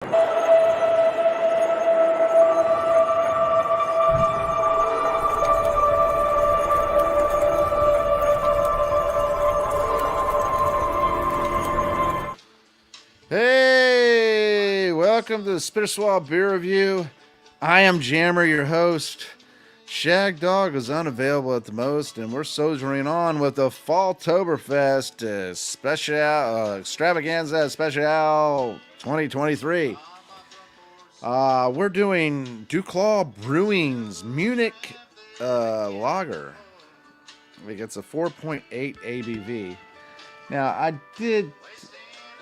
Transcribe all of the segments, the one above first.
Hey, welcome to the Spitter Swab Beer Review. I am Jammer, your host. Shag Dog is unavailable at the most, and we're soldiering on with the Falltoberfest Special Extravaganza Special 2023. We're doing Duclaw Brewing's Munich Lager. I think it's a 4.8 ABV. Now, I did...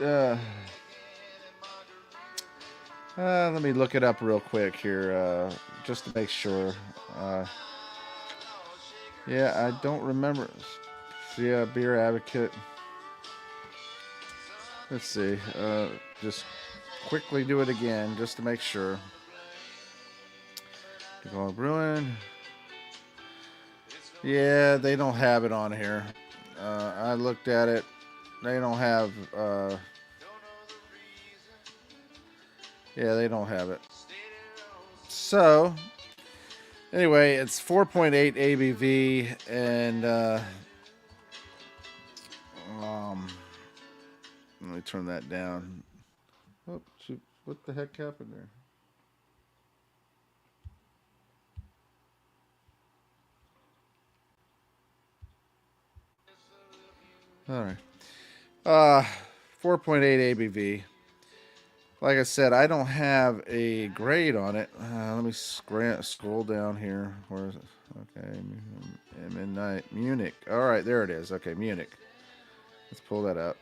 let me look it up real quick here, just to make sure. Yeah, I don't remember. Yeah, Beer Advocate. Let's see. Just quickly do it again, just to make sure. Duclaw Brewing. Yeah, they don't have it on here. I looked at it. They don't have... yeah, they don't have it. So, anyway, it's 4.8 ABV, and let me turn that down. Oh, shoot. What the heck happened there? All right. 4.8 ABV. Like I said, I don't have a grade on it. Let me scroll down here. Where is it? Okay, midnight Munich. All right, there it is. Okay, Munich. Let's pull that up.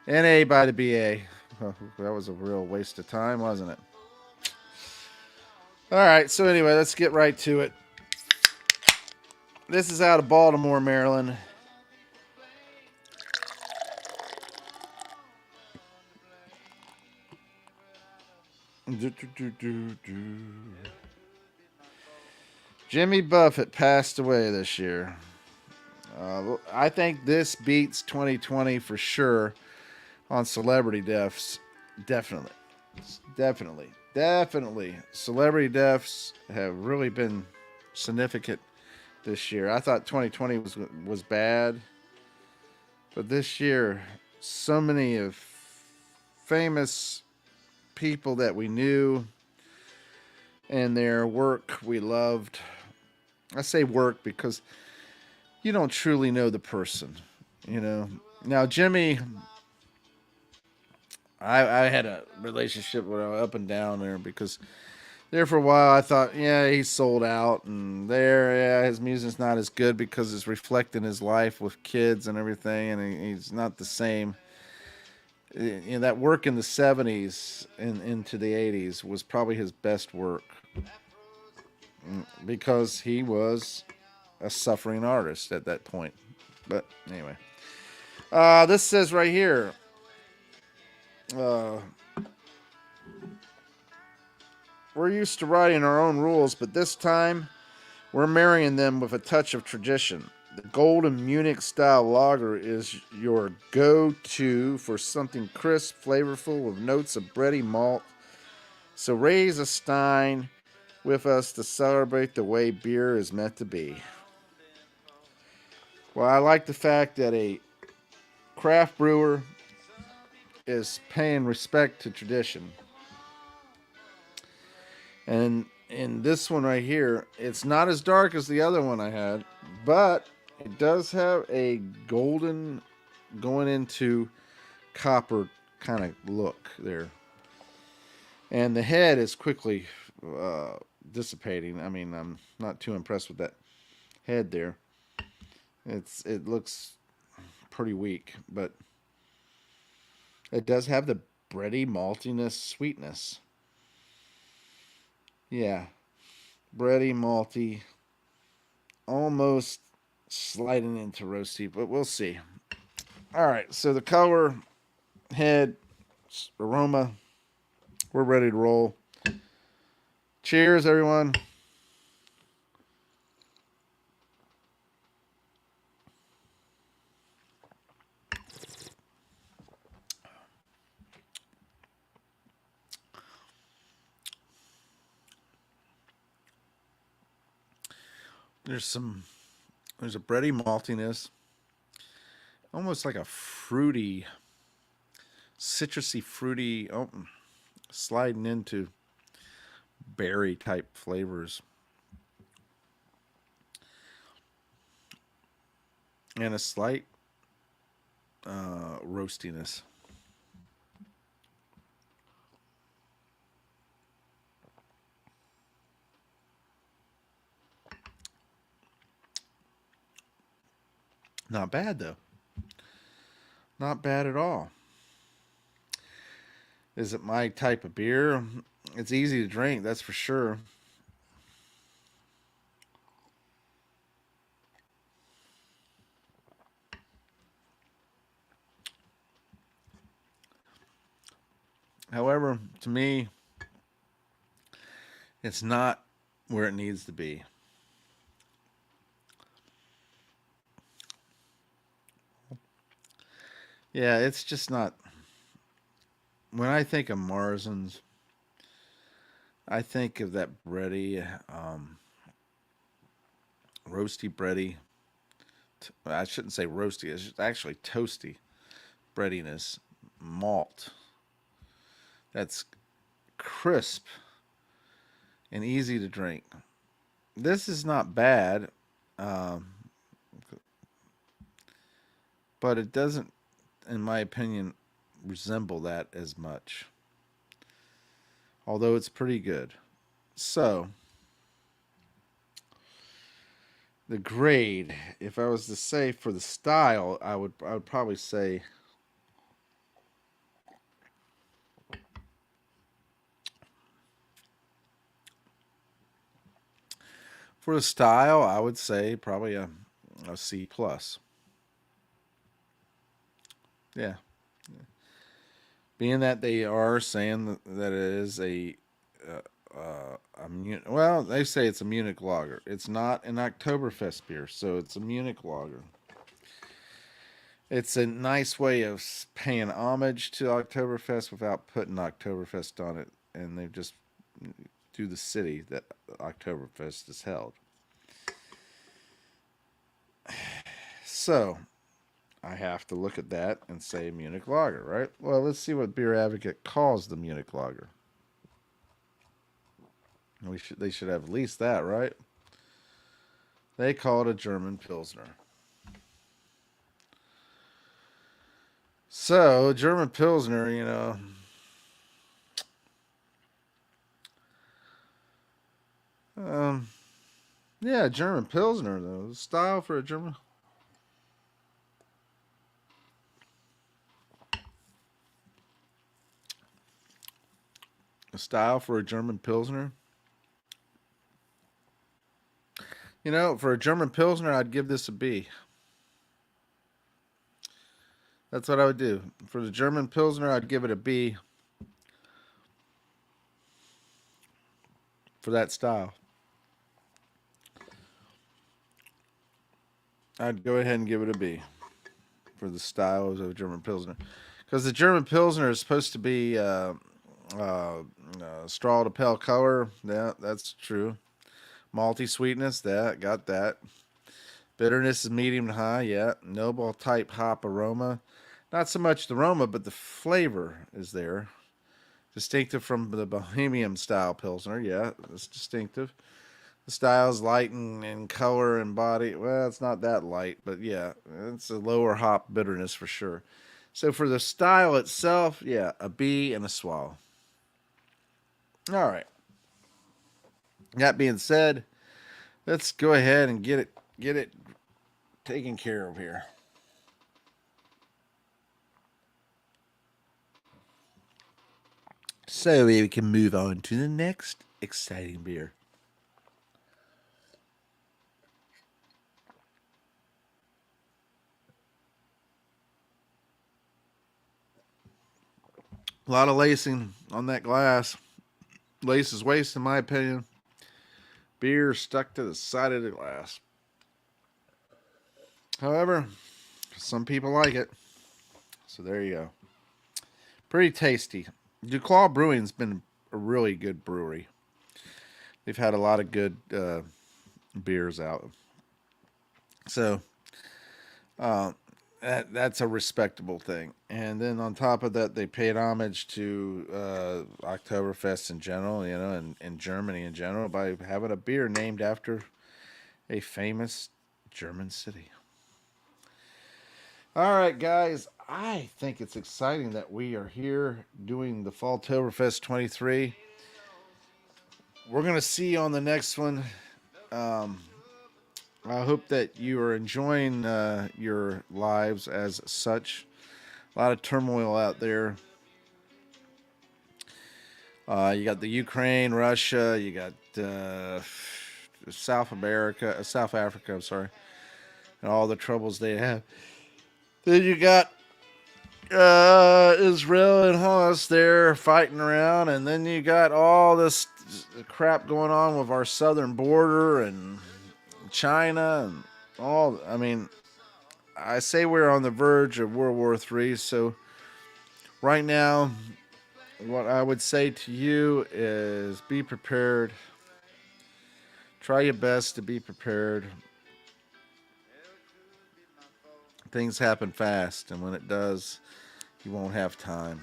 NA by the BA. Oh, that was a real waste of time, wasn't it? All right, so anyway, let's get right to it. This is out of Baltimore, Maryland. Jimmy Buffett passed away this year. I think this beats 2020 for sure on celebrity deaths. Definitely. Celebrity deaths have really been significant this year. I thought 2020 was bad, but this year, so many of famous people that we knew and their work we loved. I say work because you don't truly know the person, you know. Now, Jimmy, I had a relationship with him up and down there because there for a while I thought, yeah, he's sold out, and there, yeah, his music's not as good because it's reflecting his life with kids and everything, and he's not the same. You know, that work in the 70s and into the 80s was probably his best work because he was a suffering artist at that point. But anyway, this says right here, we're used to writing our own rules, but this time we're marrying them with a touch of tradition. The Golden Munich style lager is your go-to for something crisp, flavorful, with notes of bready malt. So raise a stein with us to celebrate the way beer is meant to be. Well, I like the fact that a craft brewer is paying respect to tradition. And in this one right here, it's not as dark as the other one I had, but it does have a golden going into copper kind of look there. And the head is quickly dissipating. I mean, I'm not too impressed with that head there. It looks pretty weak, but it does have the bready maltiness, sweetness. Yeah, bready, malty, almost sliding into roasty, but we'll see. All right, so the color, head, aroma, we're ready to roll. Cheers, everyone. There's a bready maltiness, almost like a fruity, citrusy, fruity, sliding into berry type flavors, and a slight roastiness. Not bad though. Not bad at all. Is it my type of beer? It's easy to drink, that's for sure. However, to me, it's not where it needs to be. Yeah, it's just not. When I think of Marzens, I think of that bready, roasty bready. I shouldn't say roasty, it's actually toasty breadiness. Malt. That's crisp and easy to drink. This is not bad, um, but it doesn't, in my opinion, resemble that as much. Although it's pretty good. So, the grade, if I was to say for the style, I would probably say for the style, I would say probably a C plus. Yeah, being that they are saying that it is well, they say it's a Munich Lager. It's not an Oktoberfest beer, so it's a Munich Lager. It's a nice way of paying homage to Oktoberfest without putting Oktoberfest on it, and they just do the city that Oktoberfest is held. So I have to look at that and say Munich Lager, right? Well, let's see what Beer Advocate calls the Munich Lager. They should have at least that, right? They call it a German Pilsner. So, German Pilsner, um, yeah, German Pilsner though. The style for a German, a style for a German Pilsner. For a German Pilsner, I'd give this a B. That's what I would do. For the German Pilsner, I'd give it a B for that style. I'd go ahead and give it a B for the style of a German Pilsner. Because the German Pilsner is supposed to be straw to pale color. Yeah, that's true. Malty sweetness, that got that. Bitterness is medium to high, yeah. Noble type hop aroma. Not so much the aroma, but the flavor is there. Distinctive from the Bohemian style Pilsner, yeah, it's distinctive. The style is light in color and body. Well, it's not that light, but yeah, it's a lower hop bitterness for sure. So for the style itself, yeah, a B and a swallow. All right. That being said, let's go ahead and get it taken care of here. So we can move on to the next exciting beer. A lot of lacing on that glass. Lace is waste, in my opinion. Beer stuck to the side of the glass. However, some people like it. So there you go. Pretty tasty. Duclaw Brewing's been a really good brewery. They've had a lot of good beers out. So that's a respectable thing. And then on top of that, they paid homage to Oktoberfest in general, and in Germany in general by having a beer named after a famous German city. All right, guys, I think it's exciting that we are here doing the Falltoberfest 23. We're going to see you on the next one. Um, I hope that you are enjoying your lives as such. A lot of turmoil out there. You got the Ukraine, Russia. You got South Africa. I'm sorry, and all the troubles they have. Then you got Israel and Hamas there fighting around, and then you got all this crap going on with our southern border and China and all. I mean, I say we're on the verge of World War III. So right now, what I would say to you is be prepared. Try your best to be prepared. Things happen fast, and when it does, you won't have time.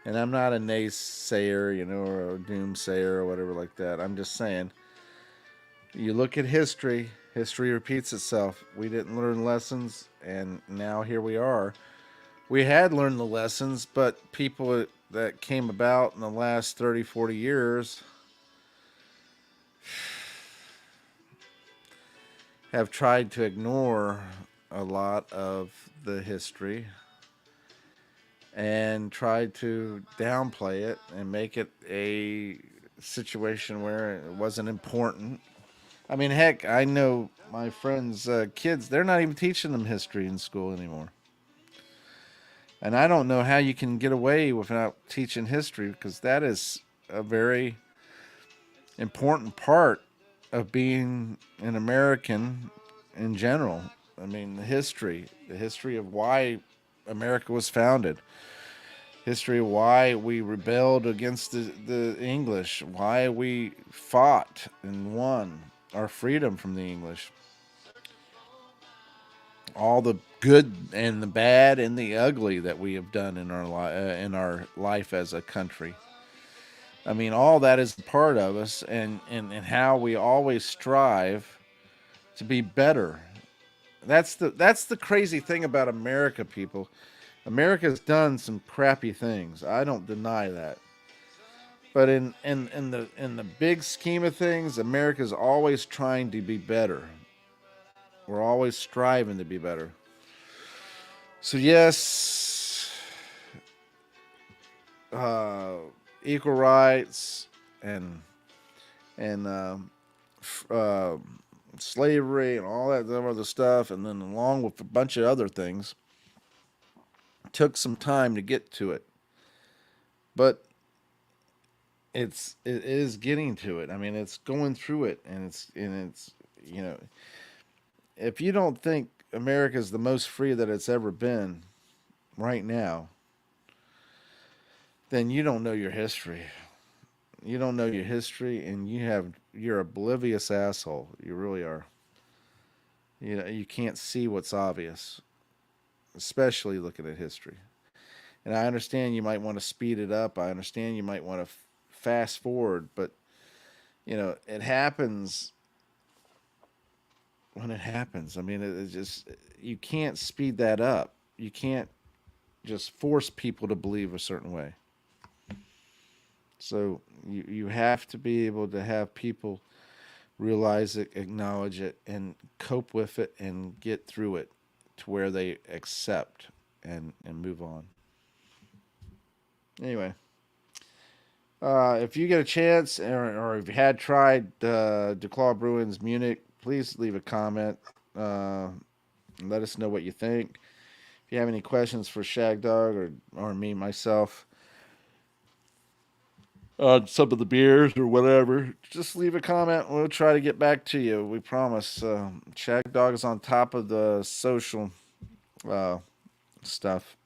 And I'm not a naysayer, or a doomsayer or whatever like that. I'm just saying, you look at history, history repeats itself. We didn't learn lessons, and now here we are. We had learned the lessons, but people that came about in the last 30, 40 years have tried to ignore a lot of the history and tried to downplay it and make it a situation where it wasn't important. I mean, heck, I know my friends' kids, they're not even teaching them history in school anymore. And I don't know how you can get away without teaching history, because that is a very important part of being an American in general. I mean, the history of why America was founded, history of why we rebelled against the English, why we fought and won our freedom from the English, all the good and the bad and the ugly that we have done in our life as a country. I mean, all that is part of us, and how we always strive to be better. That's the crazy thing about America, people. America's done some crappy things. I don't deny that. But in the big scheme of things, America's always trying to be better. We're always striving to be better. So yes, uh, equal rights and slavery and all that other stuff, and then along with a bunch of other things, took some time to get to it. But it is getting to it. I mean, it's going through it, and it's you know, if you don't think America is the most free that it's ever been right now, then you don't know your history. You don't know your history, and you're oblivious asshole. You really are. You can't see what's obvious, especially looking at history. And I understand you might want to speed it up. I understand you might want to fast forward, but it happens when it happens. I mean, it just, you can't speed that up. You can't just force people to believe a certain way. So you have to be able to have people realize it, acknowledge it, and cope with it, and get through it to where they accept and move on. Anyway, if you get a chance, or if you had tried Duclaw Brewing's Munich, please leave a comment. Let us know what you think. If you have any questions for Shag Dog or me, myself, some of the beers or whatever, just leave a comment. We'll try to get back to you. We promise. Shag Dog is on top of the social uh, stuff,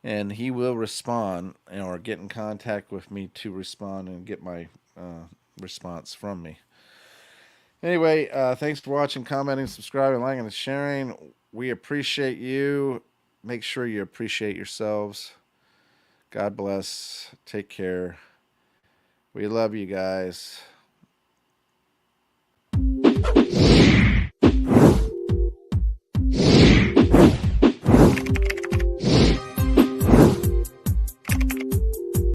and he will respond or get in contact with me to respond and get my response from me. Anyway, thanks for watching, commenting, subscribing, liking, and sharing. We appreciate you. Make sure you appreciate yourselves. God bless. Take care. We love you guys.